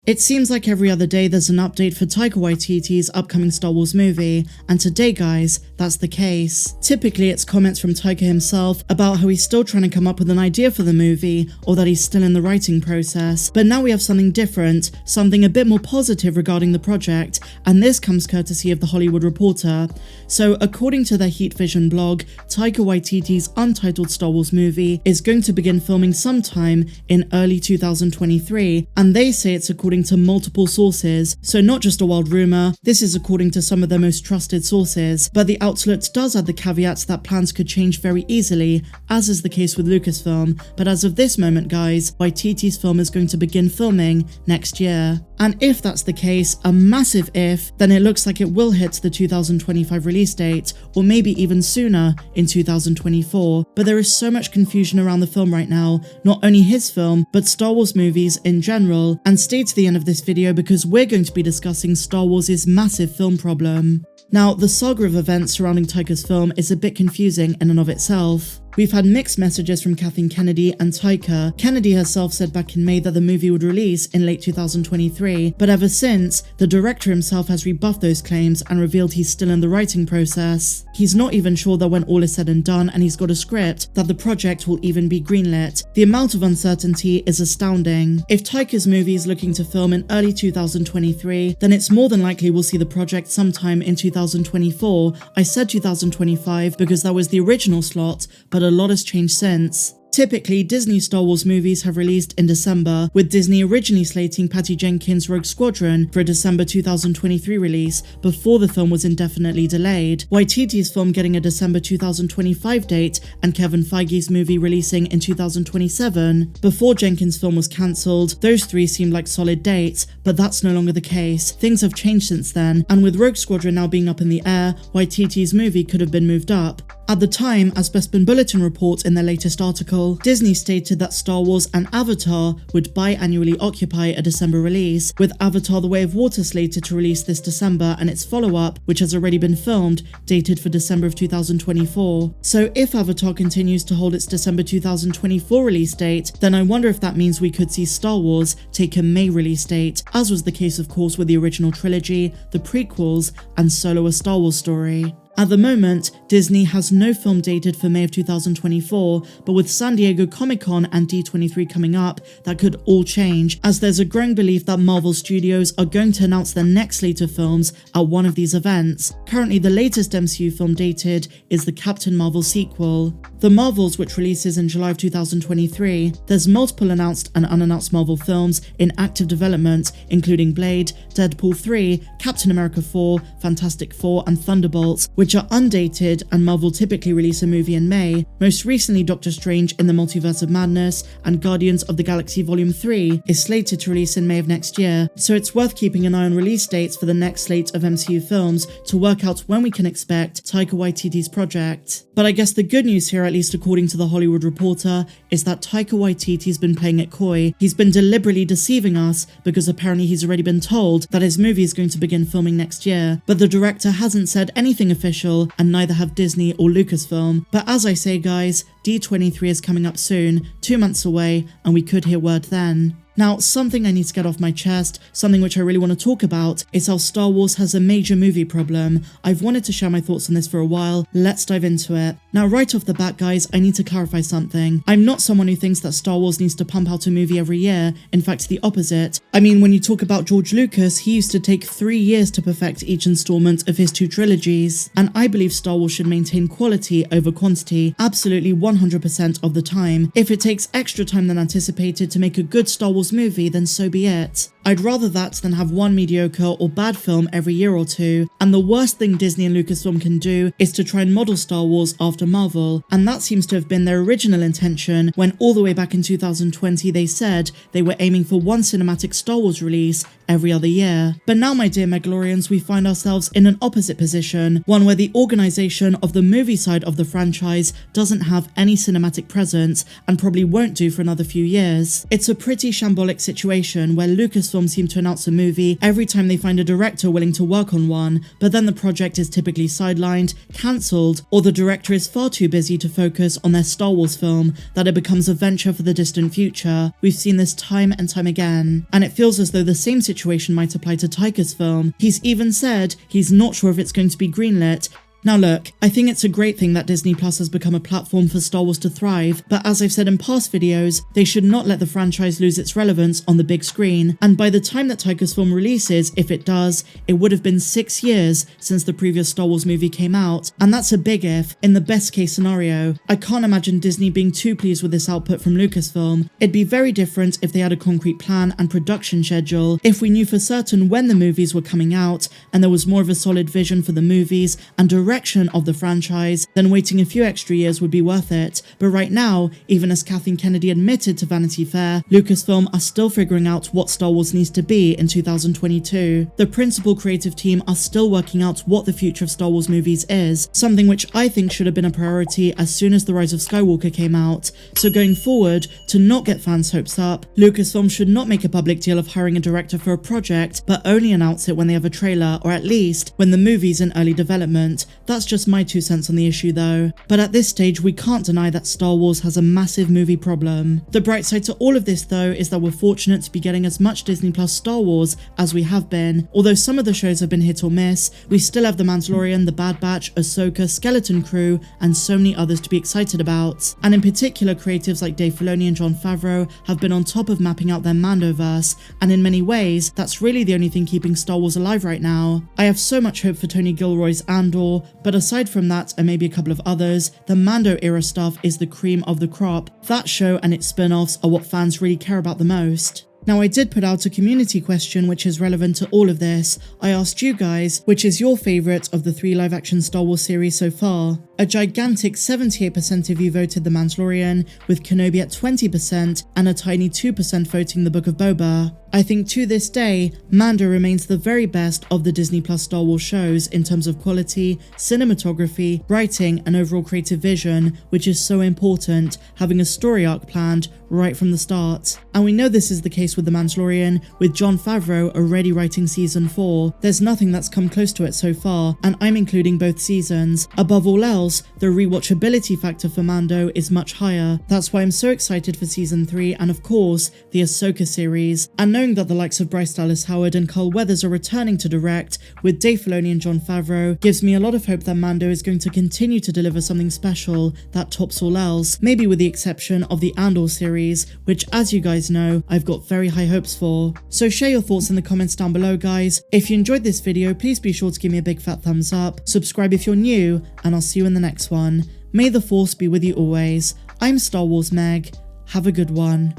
It seems like every other day there's an update for Taika Waititi's upcoming Star Wars movie, and today guys, that's the case. Typically it's comments from Taika himself about how he's still trying to come up with an idea for the movie, or that he's still in the writing process, but now we have something different, something a bit more positive regarding the project, and this comes courtesy of The Hollywood Reporter. So according to their Heat Vision blog, Taika Waititi's untitled Star Wars movie is going to begin filming sometime in early 2023, and they say it's according to multiple sources, so not just a wild rumor. This is according to some of their most trusted sources, but the outlet does add the caveats that plans could change very easily, as is the case with Lucasfilm, but as of this moment guys, Waititi's film is going to begin filming next year. And if that's the case, a massive if, then it looks like it will hit the 2025 release date, or maybe even sooner in 2024. But there is so much confusion around the film right now, not only his film, but Star Wars movies in general, and stay to the end of this video because we're going to be discussing Star Wars' massive film problem. Now, the saga of events surrounding Taika's film is a bit confusing in and of itself. We've had mixed messages from Kathleen Kennedy and Taika. Kennedy herself said back in May that the movie would release in late 2023, but ever since, the director himself has rebuffed those claims and revealed he's still in the writing process. He's not even sure that when all is said and done and he's got a script, that the project will even be greenlit. The amount of uncertainty is astounding. If Taika's movie is looking to film in early 2023, then it's more than likely we'll see the project sometime in 2024. I said 2025 because that was the original slot, but a lot has changed since. Typically, Disney Star Wars movies have released in December, with Disney originally slating Patty Jenkins' Rogue Squadron for a December 2023 release before the film was indefinitely delayed, Waititi's film getting a December 2025 date, and Kevin Feige's movie releasing in 2027. Before Jenkins' film was cancelled, those three seemed like solid dates, but that's no longer the case. Things have changed since then, and with Rogue Squadron now being up in the air, Waititi's movie could have been moved up. At the time, as Bespin Bulletin reports in their latest article, Disney stated that Star Wars and Avatar would biannually occupy a December release, with Avatar: The Way of Water slated to release this December and its follow-up, which has already been filmed, dated for December of 2024. So if Avatar continues to hold its December 2024 release date, then I wonder if that means we could see Star Wars take a May release date, as was the case of course with the original trilogy, the prequels, and Solo: A Star Wars Story. At the moment, Disney has no film dated for May of 2024, but with San Diego Comic-Con and D23 coming up, that could all change, as there's a growing belief that Marvel Studios are going to announce their next slate of films at one of these events. Currently, the latest MCU film dated is the Captain Marvel sequel. The Marvels, which releases in July of 2023, there's multiple announced and unannounced Marvel films in active development, including Blade, Deadpool 3, Captain America 4, Fantastic Four, and Thunderbolts, which are undated, and Marvel typically release a movie in May. Most recently, Doctor Strange in the Multiverse of Madness and Guardians of the Galaxy Volume 3 is slated to release in May of next year, so it's worth keeping an eye on release dates for the next slate of MCU films to work out when we can expect Taika Waititi's project. But I guess the good news here, at least according to The Hollywood Reporter, is that Taika Waititi's been playing it coy. He's been deliberately deceiving us because apparently he's already been told that his movie is going to begin filming next year, but the director hasn't said anything official, and neither have Disney or Lucasfilm. But as I say guys, D23 is coming up soon, 2 months away, and we could hear word then. Now, something I need to get off my chest, something which I really want to talk about, is how Star Wars has a major movie problem. I've wanted to share my thoughts on this for a while, let's dive into it. Now, right off the bat guys, I need to clarify something. I'm not someone who thinks that Star Wars needs to pump out a movie every year, in fact the opposite. I mean, when you talk about George Lucas, he used to take 3 years to perfect each installment of his 2 trilogies, and I believe Star Wars should maintain quality over quantity, absolutely 100% of the time. If it takes extra time than anticipated to make a good Star Wars movie, then so be it. I'd rather that than have one mediocre or bad film every year or two, and the worst thing Disney and Lucasfilm can do is to try and model Star Wars after Marvel, and that seems to have been their original intention when all the way back in 2020 they said they were aiming for one cinematic Star Wars release every other year. But now, my dear Mandalorians, we find ourselves in an opposite position, one where the organisation of the movie side of the franchise doesn't have any cinematic presence and probably won't do for another few years. It's a pretty shambolic situation where Lucasfilm Lucasfilm seem to announce a movie every time they find a director willing to work on one, but then the project is typically sidelined, cancelled, or the director is far too busy to focus on their Star Wars film that it becomes a venture for the distant future. We've seen this time and time again, and it feels as though the same situation might apply to Taika's film. He's even said he's not sure if it's going to be greenlit. Now look, I think it's a great thing that Disney Plus has become a platform for Star Wars to thrive, but as I've said in past videos, they should not let the franchise lose its relevance on the big screen, and by the time that Taika's film releases, if it does, it would have been 6 years since the previous Star Wars movie came out, and that's a big if, in the best case scenario. I can't imagine Disney being too pleased with this output from Lucasfilm. It'd be very different if they had a concrete plan and production schedule, if we knew for certain when the movies were coming out, and there was more of a solid vision for the movies and direction of the franchise, then waiting a few extra years would be worth it. But right now, even as Kathleen Kennedy admitted to Vanity Fair, Lucasfilm are still figuring out what Star Wars needs to be in 2022. The principal creative team are still working out what the future of Star Wars movies is, something which I think should have been a priority as soon as The Rise of Skywalker came out. So going forward, to not get fans' hopes up, Lucasfilm should not make a public deal of hiring a director for a project, but only announce it when they have a trailer, or at least when the movie's in early development. That's just my 2 cents on the issue though. But at this stage, we can't deny that Star Wars has a massive movie problem. The bright side to all of this though is that we're fortunate to be getting as much Disney Plus Star Wars as we have been. Although some of the shows have been hit or miss, we still have The Mandalorian, The Bad Batch, Ahsoka, Skeleton Crew, and so many others to be excited about. And in particular, creatives like Dave Filoni and Jon Favreau have been on top of mapping out their Mandoverse, and in many ways, that's really the only thing keeping Star Wars alive right now. I have so much hope for Tony Gilroy's Andor, but aside from that, and maybe a couple of others, the Mando era stuff is the cream of the crop. That show and its spin-offs are what fans really care about the most. Now I did put out a community question which is relevant to all of this. I asked you guys, which is your favourite of the 3 live-action Star Wars series so far? A gigantic 78% of you voted The Mandalorian, with Kenobi at 20% and a tiny 2% voting The Book of Boba. I think to this day, Mando remains the very best of the Disney Plus Star Wars shows in terms of quality, cinematography, writing, and overall creative vision, which is so important, having a story arc planned right from the start. And we know this is the case with The Mandalorian, with Jon Favreau already writing season 4. There's nothing that's come close to it so far, and I'm including both seasons. Above all else, the rewatchability factor for Mando is much higher. That's why I'm so excited for season 3 and of course, the Ahsoka series. And knowing that the likes of Bryce Dallas Howard and Carl Weathers are returning to direct, with Dave Filoni and Jon Favreau, gives me a lot of hope that Mando is going to continue to deliver something special that tops all else, maybe with the exception of the Andor series, which as you guys know, I've got very high hopes for. So share your thoughts in the comments down below guys. If you enjoyed this video, please be sure to give me a big fat thumbs up, subscribe if you're new, and I'll see you in the next one. May the Force be with you always. I'm Star Wars Meg. Have a good one.